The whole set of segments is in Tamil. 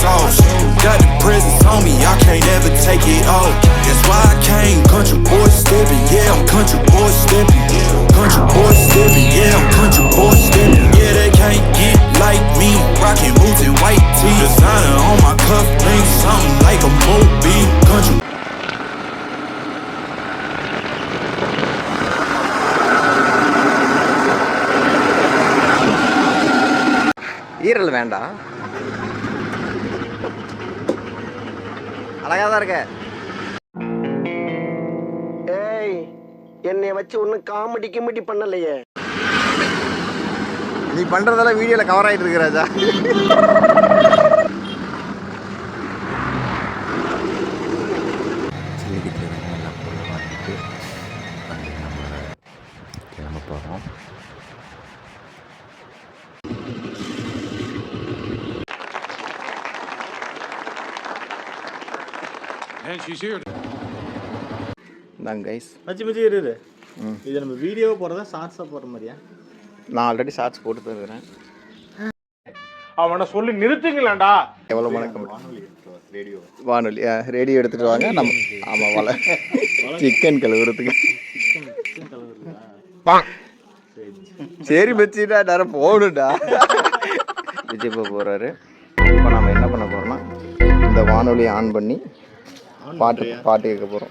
sauce. Got the presents on me, I can't ever take it off. That's why I came country boy stepping, yeah, I'm country boy stepping. Country boy stepping, yeah, I'm country boy stepping. Yeah, they can't get like me, rockin' boots and white tee. Designer on my cuff link, something like a movie. Country. ஈரல் வேண்டாம், அழகா தான் இருக்க. ஏய், என்னை வச்சு ஒன்னும் காமெடி கிமெடி பண்ணலையே. நீ பண்றதெல்லாம் வீடியோல கவர் ஆயிட்டு இருக்கு ராஜா. இது நம்ம வீடியோ போடுறதா ஷார்ட்ஸா போடுற மாதிரியா? நான் ஆல்ரெடி ஷார்ட்ஸ் போட்டு தருகிறேன். அவனை சொல்லி நிறுத்துங்களேன்டா. எவ்வளவு வணக்கம். வானொலி ரேடியோ எடுத்துட்டு வாங்க. நம்ம ஆமா வலை சிக்கன் கழுவுறதுக்கு. சரி வச்சுட்டா நேரம் போகணும்டா. விஜய் போறாரு. இப்போ நம்ம என்ன பண்ண போறோம்னா இந்த வானொலியை ஆன் பண்ணி பாட்டு கேட்க போறோம்.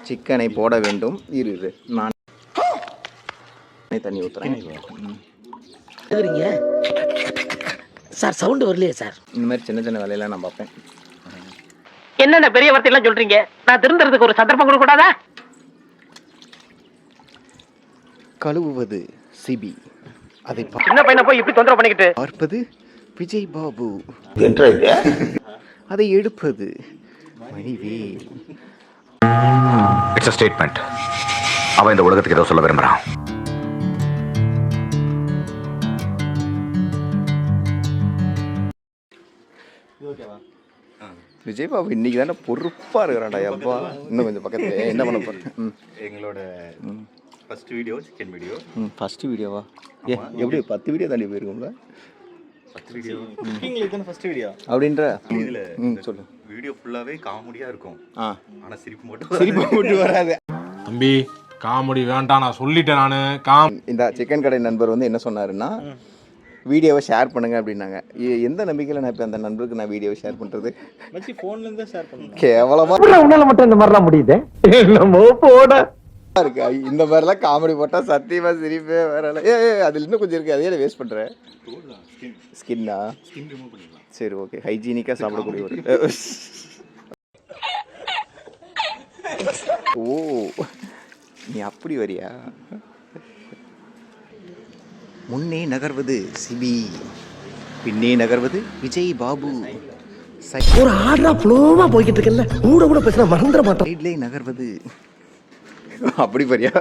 சிக்கனை போட வேண்டும். இரு நான் தண்ணி ஊத்துறேன். சார் சவுண்ட் வரலையே சார். இந்த மாதிரி சின்ன சின்ன வேலையெல்லாம் நான் பார்ப்பேன். என்னென்ன பெரிய வார்த்தை எல்லாம் சொல்றீங்க? நான் திருந்துறதுக்கு ஒரு சந்தர்ப்பம் கொடுக்க கூடாதா? கழுவுவது சிபி, அதை சின்ன பையனை போய் இப்படி தொந்தரவு பண்ணிக்கிட்டு பார்ப்பது விஜய் பாபு, அதை எடுப்பது மணிவேல். It's a statement. அவன் இந்த உலகத்துக்கு ஏதோ சொல்ல விரும்புறான். விஜய் பாபு இன்னைக்கு தானே பொறுப்பா இருக்கிறான்டா. அப்பா இன்னும் கொஞ்சம் பக்கத்துல என்ன பண்ண போறேன். எங்களோட first video chicken video. First வீடியோவா? எப்படி 10 வீடியோ தாண்டி போயிருக்கோம்ல? 10 வீடியோ குக்கிங்ல இதுதான் ஃபர்ஸ்ட் வீடியோ அப்படின்ற. இதுல சொல்லு. வீடியோ ஃபுல்லாவே காமெடியா இருக்கும். ஆனா சிரிப்பு மட்டும் வராது. தம்பி காமெடி வேண்டாம், நான் சொல்லிட்டேன். இந்த சிக்கன் கடை நண்பர் வந்து என்ன சொன்னாருன்னா வீடியோவை ஷேர் பண்ணுங்க அப்படின்னாங்க. எந்த நம்பிக்கையில் நான் இப்போ அந்த நண்பருக்கு நான் வீடியோவை ஷேர் பண்ணுறது? ஃபோன்ல இருந்து ஷேர் பண்ணுங்க. கேவலமா உன்னால மட்டும் இந்த மாதிரிலாம் முடியுது. என்னமோ போட இருக்கு. இந்த மாதிரிலாம் காமெடி போட்டால் சத்தியமா சிரிப்பே வரல. அதில் இன்னும் கொஞ்சம் இருக்குது, அதையே வேஸ்ட் பண்ணுறேன். ஸ்கின்னா சரி ஓகே. ஹைஜீனிக்காக சாப்பிடக்கூடிய ஒரு ஓ நீ அப்படி வரியா? முன்னே நகர்வது சிபி, பின்னே நகர்வது விஜய் பாபு. ஒரு ஆர்டரா ஃப்ளோவா போய்கிட்டு இருக்கல, கூட பேசினா மறந்துட மாட்டோம். சைட்லே நகர்வது அப்படி வரியா?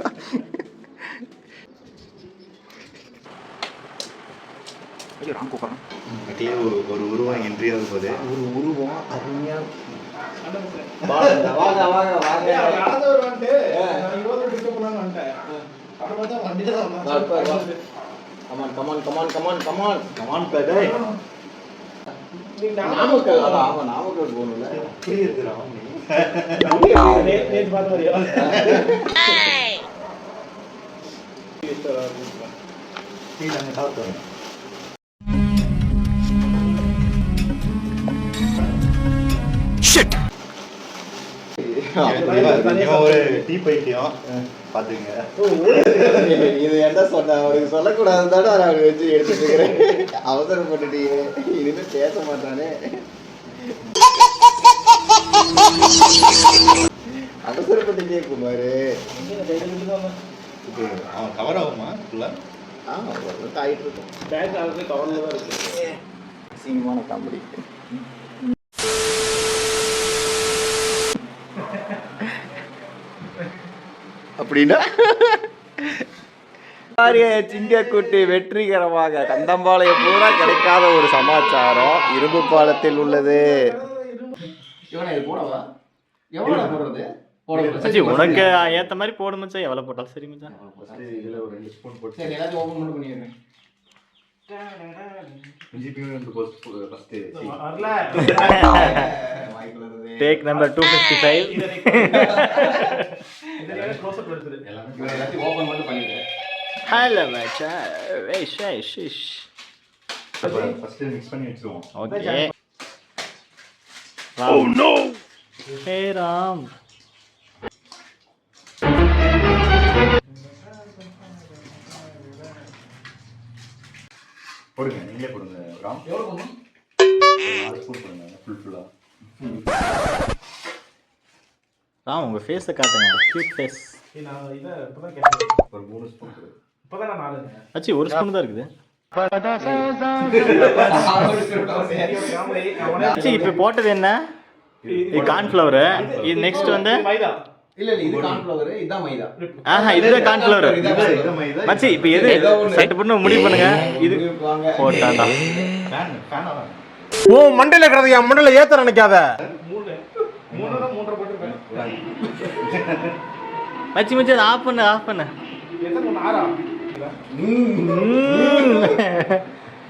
ஒரு உருவம் என்ட்ரி ஆக போகுது. ஒரு உருவம் அருமையா நாமக்கல் போகணும்ல. ஒரு டீ பைத்தியம் பாத்துங்க. இது என்ன சொன்ன அவருக்கு சொல்லக்கூடாதுன்னு நான் வச்சு எடுத்துட்டு இருக்கிறேன். அவசரப்பட்டுட்டீங்க, இனிமே பேச மாட்டானே. அவசரப்பட்டுட்டே குமாரு. அவன் கவர் ஆகுமா? ஆகிட்டு இருக்கும். சினிமான காமெடி. அப்படின்னா சிங்கக்குட்டி வெற்றிகரமாக கந்தம்பாளையம் பூரா கிடைக்காத ஒரு சமாச்சாரம் இரும்பு பாலத்தில் உள்ளது. போடுறது மச்சி உனக்கு ஏத்த மாதிரி போடு மச்சான், எவ்வளவு போட்டாலும் சரி மச்சான். இதுல ஒரு 2 ஸ்பூன் போட்டு சரி எல்லாத்தையும் ஓப்பன் மட்டும் பண்ணிடுறேன். இஞ்சி பூண்டு ஃபர்ஸ்ட் வரல. Take number 255. இதுல க்ளோஸ் அப் எடுத்துரு. எல்லாத்தையும் ஓப்பன் மட்டும் பண்ணிடுறேன். ஹலோ மச்சான். ஷிஷ். ஃபர்ஸ்ட் மிக்ஸ் பண்ணி வெச்சிருவோம். Okay. Oh no. Hey Ram. போடுங்க, நீங்களே போடுங்க ராம். எவ்வளவு போடணும்? 4 ஸ்பூன் போடுங்க ஃபுல்லா. ராம் உங்க ஃபேஸை காட்டுங்க, கியூட் ஃபேஸ். நான் இத இப்பதான் கேட்டேன். ஒரு 3 ஸ்பூன் போடு. இப்பதான் நான் 4ங்க. மச்சி ஒரு ஸ்பூன் தான் இருக்குது. மச்சி இப்போ போட்டது என்ன? இது கார்ன்ஃப்ளவர். இது நெக்ஸ்ட் வந்து மைதா. இல்ல இது கார்ன்ஃப்ளவர், இதான் மைதா. ஆஹா இதுதான் கார்ன்ஃப்ளவர். இத மைதா. மச்சி இப்போ எது செட் பண்ண முடிவு பண்ணுங்க. இது போட்டாடா. ஃபேன் ஆ. ஓ மண்டையில கிடது என் மண்டையில ஏத்த நினைக்காத. 3 போட்டுருப்பேன். மச்சி மச்சி அதை ஆஃப் பண்ணு. எத்தனை 6ஆ?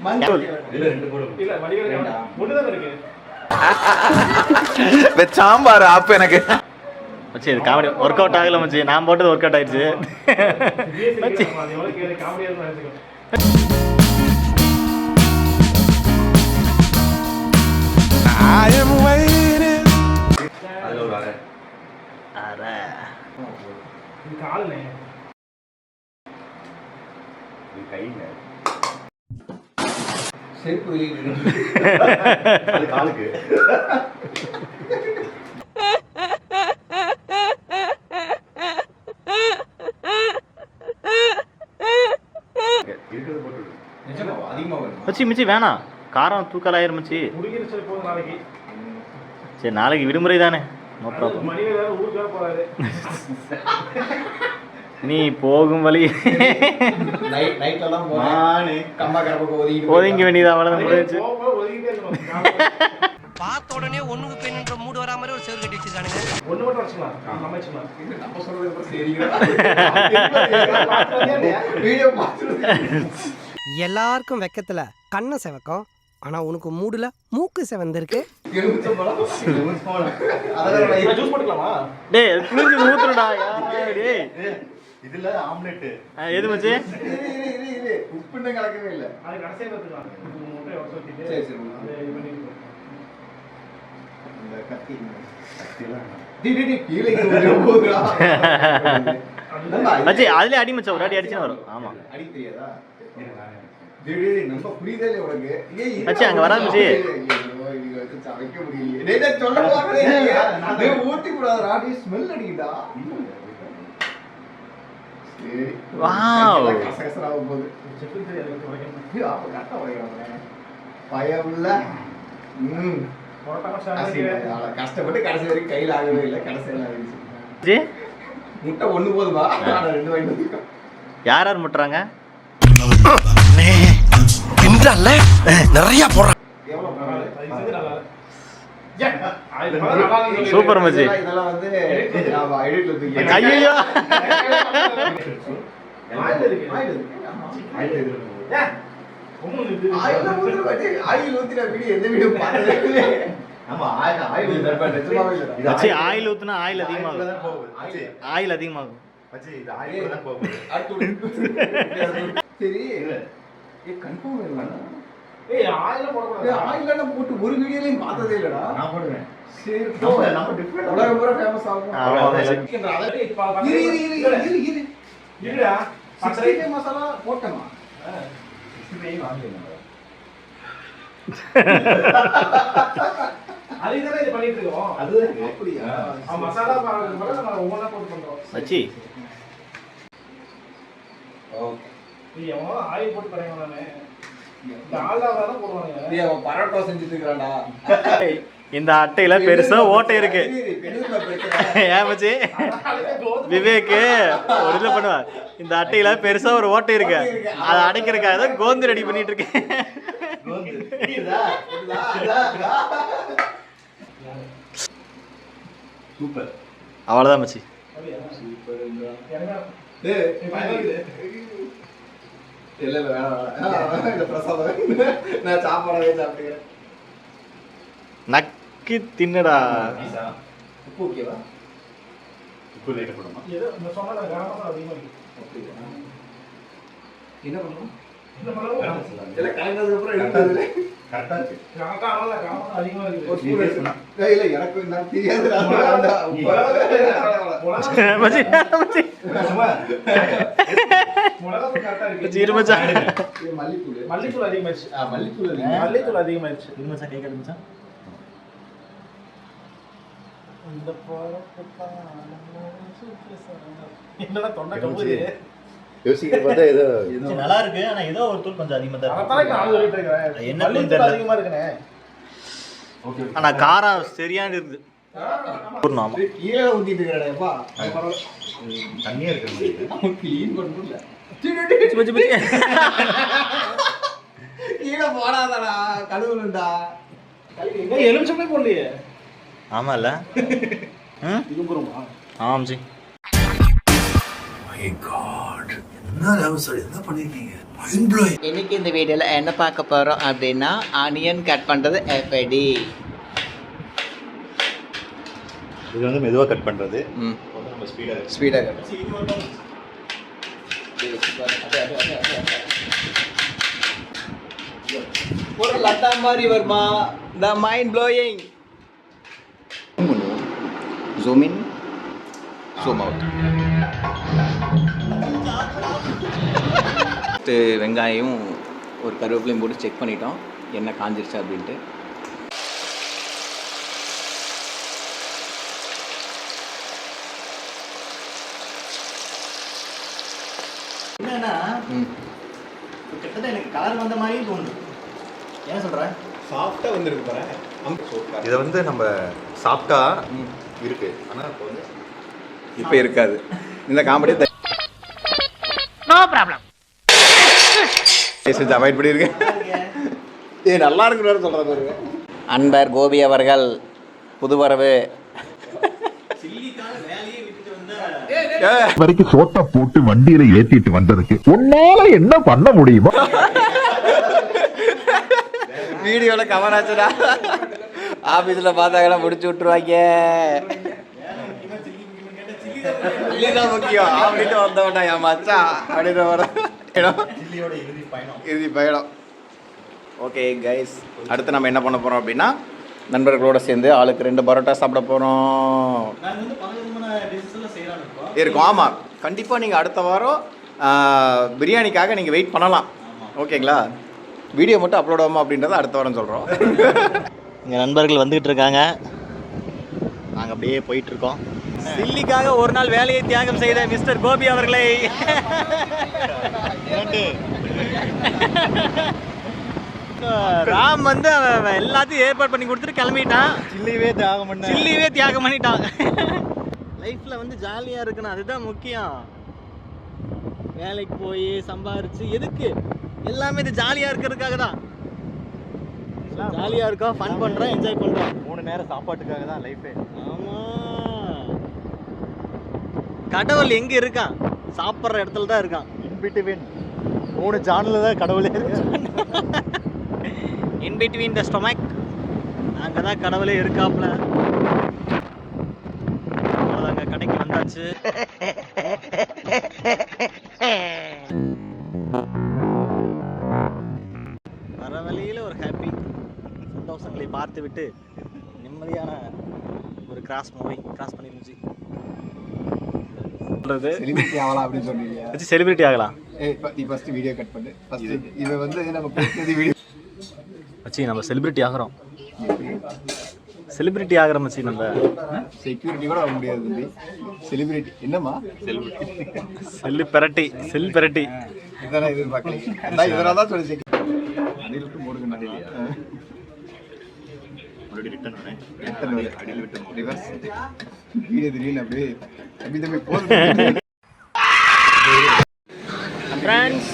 மஞ்சள் இதுல 2 போடுங்க. இல்ல வடிவேல ஒண்ணுதான் இருக்கு. சாம்பார் ஆப் எனக்கு. மச்சி இது காமெடி ஒர்க் அவுட் ஆகல மச்சி. நான் போட்டது ஒர்க் அவுட் ஆயிடுச்சு. மச்சி அது எவ்வளவு காமெடியா இருக்கும் நினைச்சுக்கோ. அதுல ஒரு அரை. அரே இது கால்னே. இது கைங்க. செருப்பு வெளியிடு. அது காலுக்கு. இருக்கிறது போட்டு. நிஜமா அதிகமா வரும். மச்சி வேணாம், காரம் தூக்கலாயிரும் மச்சி. முடிஞ்சிருச்சு போதும் நாளைக்கு. சரி நாளைக்கு விடுமுறை தானே, நோ ப்ராப்ளம். மணிவேல ஊருக்கு வேற போறாரு. நீ போகும் வழி நைட்ல எல்லாம் போனே கம்மா கரப்ப ஒதுங்க வேண்டியது அவ்வளவுதான் முடிஞ்சிச்சு. போகும்போது ஒதுங்கிட்டே இருக்கணும். பார்த்த உடனே ஒண்ணுக்கு பெண்ணுன்ற மூடு வரா மாதிரி ஒரு சேர் கட்டி வச்சிருக்கானுங்க. ஒண்ணு மட்டும் வச்சுக்கலாம். நம்ம வச்சுக்கலாம். நம்ம சொல்றது கூட சரிங்க. வீடியோ பார்த்துட்டு எல்லாருக்கும் வெக்கத்துல கண்ணை செவக்கும், ஆனா உனக்கு மூடுல மூக்கு செவந்திருக்கு. ஜூஸ் போட்டுக்கலாமா? டேய் புளிஞ்சு ஊத்துறடா டேய். இதுல ஆம்லெட். எது மச்சி? உப்புன்னு கலக்கவே இல்ல. அது கடைசியா எடுத்துக்கலாம். முட்டை வச்சு ஊத்திட்டு சரி சரி. இது பண்ணிக்கலாம். இந்த கத்தி கீழே போகுதுடா. மச்சி அதுல அடி மச்சி, ஒரு அடி அடிச்சுனா வரும். ஆமா அடி தெரியாதா? நம்ம புரியுதே இல்ல உனக்கு. மச்சி அங்க வராது மச்சி. சமைக்க முடியல. டேய் சொல்ல போறே. ஊத்தி கூடாதுடா. நீ ஸ்மெல் அடிக்குதா? சரி. வாவ். கசகசராக போகுது. செஃப்க்கு தெரியாது உடைக்கணும். அப்ப கட்ட உடைக்கறானே. பயம்ல. போட்டாம சாப்பிடுங்க. கஷ்டப்பட்டு கடைசி வரைக்கும் கையில ஆகவே இல்லை. கடைசியில ஆகிடுச்சு. ஜி முட்டை ஒண்ணு போதுமா? 2 வாங்கிட்டு வந்துருக்கோம். யார் யார் முட்டுறாங்க? தின்றல்ல நிறைய போறான். எவ்வளவு அது செஞ்சு நல்லா இருக்கு. அது நல்லா இருக்கு. சூப்பர் மச்சி. இதெல்லாம் வந்து நாம எடிட்ல தூக்கி ஐயோ ஆயில் இருக்கு. ஆயில் இதுல போடு. ஒண்ணும் இது. ஆயில் ஊத்தின வீடியோ எந்த வீடியோ பார்த்ததே இல்லை. ஆமா ஆயில் நிஜமாவே இல்லை. இது மச்சி ஆயில் ஊத்துனா ஆயில் ஆயில்ல அதிகமாகும். தான் போகுது. மச்சி, ஆயில் அதிகமாகும். மச்சி இது ஆயில்ல தான் போகுது. சரி கன்ஃபார்ம் இல்லை. ஏய் ஆயில போடக்கூடாது. ஆயில போட்டு ஒரு வீடியோலையும் பார்த்ததே இல்லடா. நான் போடுவேன். சரி நம்ம டிஃபரெண்ட் உலகம் பூரா ஃபேமஸ் ஆகும். இருடா. சிக்ஸ்டி மசாலா போட்டமா? அதுதானே இது பண்ணிட்டு இருக்கோம். அது அப்படியா? மசாலா பாருங்க நம்ம ஒவ்வொன்றா போட்டு பண்றோம். மச்சி ஓகே. நீ எவ்வளோ ஆயில் போட்டு கரைங்க நானே. இந்த ஆள்தான் தான் போடுவாங்க. நீ அவன் பரோட்டா செஞ்சுட்டு இருக்கறான்டா. இந்த அட்டையில பெருசா ஓட்டை இருக்கு. ஏன் மச்சி விவேக் ஒரு இதுல பண்ணுவா, இந்த அட்டையில பெருசா ஒரு ஓட்டை இருக்கு, அதை அடைக்கிறதுக்காக தான் கோந்து ரெடி பண்ணிட்டு இருக்கேன். சூப்பர். அவ்வளோதான் மச்சி. இல்ல வேணாம் பிரசாதம் நான் சாப்பாடவே சாப்பிட்டுக்கிறேன். நக்கி தின்னுடா. உப்பு ஓகேவா? உப்பு லைட்டா போடுமா? என்ன பண்ணுவோம்? எல்லாம் கலந்ததுக்கு அப்புறம் எடுத்தது கரெக்டா இருக்கு. இல்ல எனக்கு நான் தெரியாது. மச்சி மச்சி இரு மச்சான். மல்லித்தூள் அதிகமாயிடுச்சு. மல்லித்தூள் அதிகமாயிடுச்சு. இரு மச்சான் கேட்கறது மச்சான். என்னடா தொண்டை கம்புது. யோசிக்கிற பார்த்தா ஏதோ நல்லா இருக்கு. ஆனா ஏதோ ஒரு தூள் கொஞ்சம் அதிகமா தான் இருக்கு. என்ன மல்லித்தூள் அதிகமா இருக்குனே. ஓகே. ஆனா காரம் சரியான இருக்குது. பூர்ணம் கீழே ஊத்திட்டு இருக்கடா. தண்ணியா இருக்கிற மாதிரி இருக்கு. க்ளீன் பண்ணணும்ல. மச்சி மச்சி கீழே போடாதடா கழுவுலடா. எலுமிச்சமே போடலையே. ஆமால. இது போறோமா? ஆமா மச்சி. இன்னைக்கு இந்த வீடியோவில் என்ன பார்க்க போகிறோம் அப்படின்னா ஆனியன் கட் பண்ணுறது எப்படி. இது வந்து மெதுவா கட் பண்றது. ம் நம்ம ஸ்பீடா ஸ்பீடாக ஒரு லட்டா மாதிரி வருமா? The mind blowing. Zoom in zoom out. வெங்காயம் ஒரு கருவேப்பிலையும் போட்டு செக் பண்ணிட்டோம் எண்ணெய் காஞ்சிருச்சா அப்படின்ட்டு. என்னன்னா கிட்டத்தட்ட எனக்கு கலர் வந்த மாதிரியும் தோணுது. என்ன சொல்ற? சாஃப்டா வந்துருக்கு பாரு. இதை வந்து நம்ம சாப்பிட்டா இருக்கு. ஆனா இப்போ இருக்காது இந்த காமெடி. No problem. செஞ்சு அவாய்ட் பண்ணியிருக்கேன். நல்லா இருக்குன்னு சொல்கிற பாருங்க. அன்பர் கோபி அவர்கள் புதுவரவு. வரைக்கும் சோட்டா போட்டு வண்டியில ஏத்திட்டு வந்ததுக்கு உன்னால என்ன பண்ண முடியுமா? வீடியோவில் கவர் ஆச்சுடா. ஆஃபீஸில் பார்த்தாங்கன்னா முடிச்சு விட்டுருவாங்க. இல்லைதான் முக்கியம் அப்படின்ட்டு வந்தவன்டா என் மச்சான் அப்படின்னு வர இறுதி பயணம். ஓகே கைஸ், அடுத்து நம்ம என்ன பண்ண போகிறோம் அப்படின்னா நண்பர்களோடு சேர்ந்து ஆளுக்கு 2 பரோட்டா சாப்பிட போகிறோம் இருக்கும். ஆமாம், கண்டிப்பாக நீங்கள் அடுத்த வாரம் பிரியாணிக்காக நீங்கள் வெயிட் பண்ணலாம். ஓகேங்களா? வீடியோ மட்டும் அப்லோட் ஆகுமா அப்படின்றத அடுத்த வாரம் சொல்கிறோம். எங்கள் நண்பர்கள் வந்துக்கிட்டு இருக்காங்க. நாங்கள் அப்படியே போயிட்டுருக்கோம். சில்லிக்காக ஒரு நாள் வேலையை தியாகம் செய்த மிஸ்டர் கோபி அவர்களை ராம் வந்து அவன் எல்லாத்தையும் ஏற்பாடு பண்ணி கொடுத்துட்டு கிளம்பிட்டான். சில்லியவே தியாகம் பண்ணிட்டான். லைஃப்பில் வந்து ஜாலியாக இருக்கணும், அதுதான் முக்கியம். வேலைக்கு போய் சம்பாரிச்சு எதுக்கு? எல்லாமே இது ஜாலியாக இருக்கிறதுக்காக தான். ஜாலியாக இருக்கோம், ஃபன் பண்ணுறோம், என்ஜாய் பண்ணுறோம். 3 நேரம் சாப்பாட்டுக்காக தான் லைஃபே. ஆமாம், கடவுள் எங்கே இருக்கான்? சாப்பிட்ற இடத்துல தான் இருக்கான். இன்பிட்வீன் 3 ஜானில் தான் கடவுளே இருக்கு. இன் பிட்வீன் த ஸ்டொமக் அங்கே தான் கடவுளே இருக்காப்புல. அங்கே கடைக்கு வந்தாச்சு. வர வழியில் ஒரு ஹாப்பி சந்தோஷங்களை பார்த்து விட்டு நிம்மதியான ஒரு கிராஸ் பண்ணிருந்துச்சு. செலிபிரிட்டி ஆகலாம் அப்படின்னு சொன்னீங்க. வச்சு செலிபிரிட்டி ஆகலாம். நீ ஃபர்ஸ்ட் வீடியோ கட் பண்ணு. இதை வந்து நம்ம பேசுறது வீடியோ வச்சு நம்ம செலிபிரிட்டி ஆகிறோம். செலிபிரிட்டி ஆகிற மச்சி. நம்ம செக்யூரிட்டி கூட ஆக முடியாது தம்பி. செலிபிரிட்டி என்னம்மா? செல்லிபெரட்டி இதெல்லாம் எதிர்பார்க்கலைங்க. இதெல்லாம் தான் சொல்லி அடியிலிட்டு போடுங்க. ரிவர்ஸ் வீடியோ திடீர்னு அப்படியே தம்பி போதும். ஃப்ரெண்ட்ஸ்,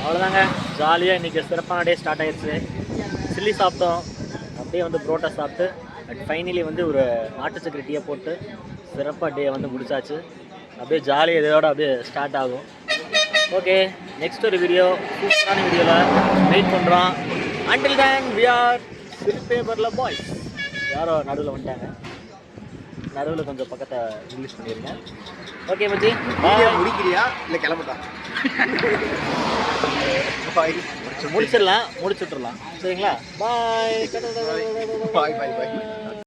அவ்வளோதாங்க, ஜாலியாக இன்றைக்கி சிறப்பான டே ஸ்டார்ட் ஆகிடுச்சு. சில்லி சாப்பிட்டோம், அப்படியே வந்து புரோட்டா சாப்பிட்டு அண்ட் ஃபைனலி வந்து ஒரு நாட்டு சக்கரை டீயை போட்டு சிறப்பாக டே வந்து முடிச்சாச்சு. அப்படியே ஜாலியாக இதோட அப்படியே ஸ்டார்ட் ஆகும். ஓகே, நெக்ஸ்ட் ஒரு வீடியோ சூப்பரான வீடியோவில் வெயிட் பண்ணுறோம். அண்டில் தென் வி ஆர் சிறுபேப்பரில் பாய்ஸ். யாரோ நடுவில் வந்துட்டாங்க, நடுவில் கொஞ்சம் பக்கத்தை இங்கிலீஷ் பண்ணிடுங்க. ஓகே மச்சி, முடிக்கிறியா இல்லை கிளம்புட்டா? முடிச்சிடலாம், முடிச்சுட்றலாம். சரிங்களா? பாய். பாய் பாய் பாய்.